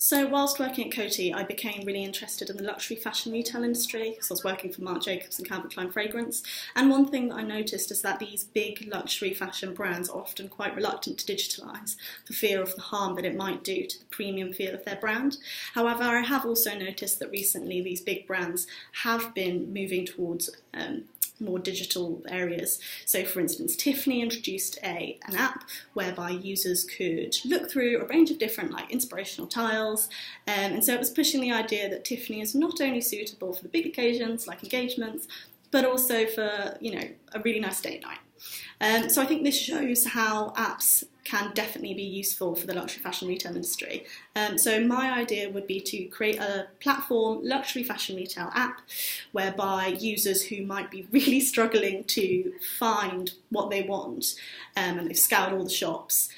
So whilst working at Coty, I became really interested in the luxury fashion retail industry because I was working for Marc Jacobs and Calvin Klein fragrance. And one thing that I noticed is that these big luxury fashion brands are often quite reluctant to digitalise for fear of the harm that it might do to the premium feel of their brand. However, I have also noticed that recently these big brands have been moving towards more digital areas. So for instance, Tiffany introduced an app whereby users could look through a range of different inspirational tiles, and so it was pushing the idea that Tiffany is not only suitable for the big occasions like engagements, but also for a really nice date night. So I think this shows how apps can definitely be useful for the luxury fashion retail industry. So my idea would be to create a platform luxury fashion retail app whereby users who might be really struggling to find what they want and they've scoured all the shops,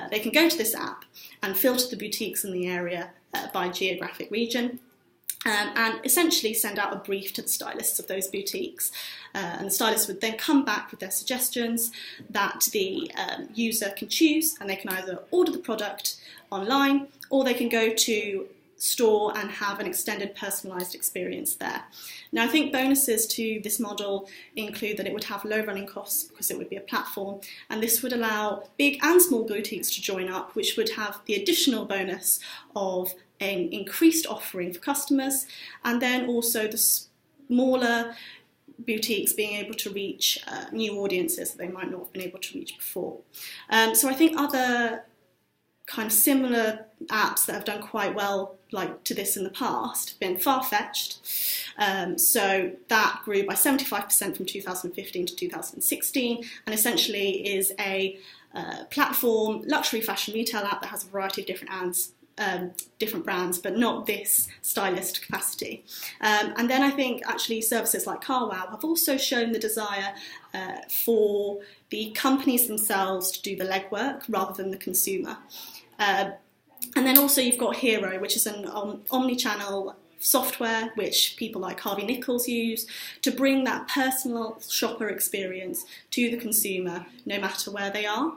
they can go to this app and filter the boutiques in the area by geographic region. And essentially send out a brief to the stylists of those boutiques. And the stylists would then come back with their suggestions that the user can choose, and they can either order the product online or they can go to store and have an extended personalised experience there. Now I think bonuses to this model include that it would have low running costs because it would be a platform, and this would allow big and small boutiques to join up, which would have the additional bonus of an increased offering for customers, and then also the smaller boutiques being able to reach new audiences that they might not have been able to reach before. So I think other kind of similar apps that have done quite well to this in the past have been Farfetched. So that grew by 75% from 2015 to 2016, and essentially is a platform luxury fashion retail app that has a variety of different brands, but not this stylist capacity. And then I think actually services like CarWow have also shown the desire for the companies themselves to do the legwork rather than the consumer. And then also you've got Hero, which is an omni-channel software which people like Harvey Nichols use to bring that personal shopper experience to the consumer no matter where they are.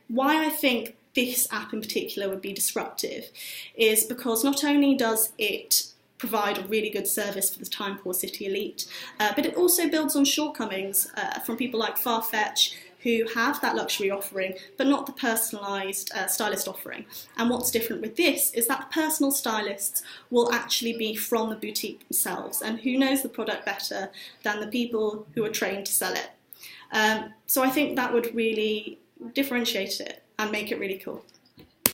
Why I think this app in particular would be disruptive is because not only does it provide a really good service for the time-poor city elite, but it also builds on shortcomings from people like Farfetch, who have that luxury offering, but not the personalised stylist offering. And what's different with this is that the personal stylists will actually be from the boutique themselves, and who knows the product better than the people who are trained to sell it. So I think that would really differentiate it and make it really cool.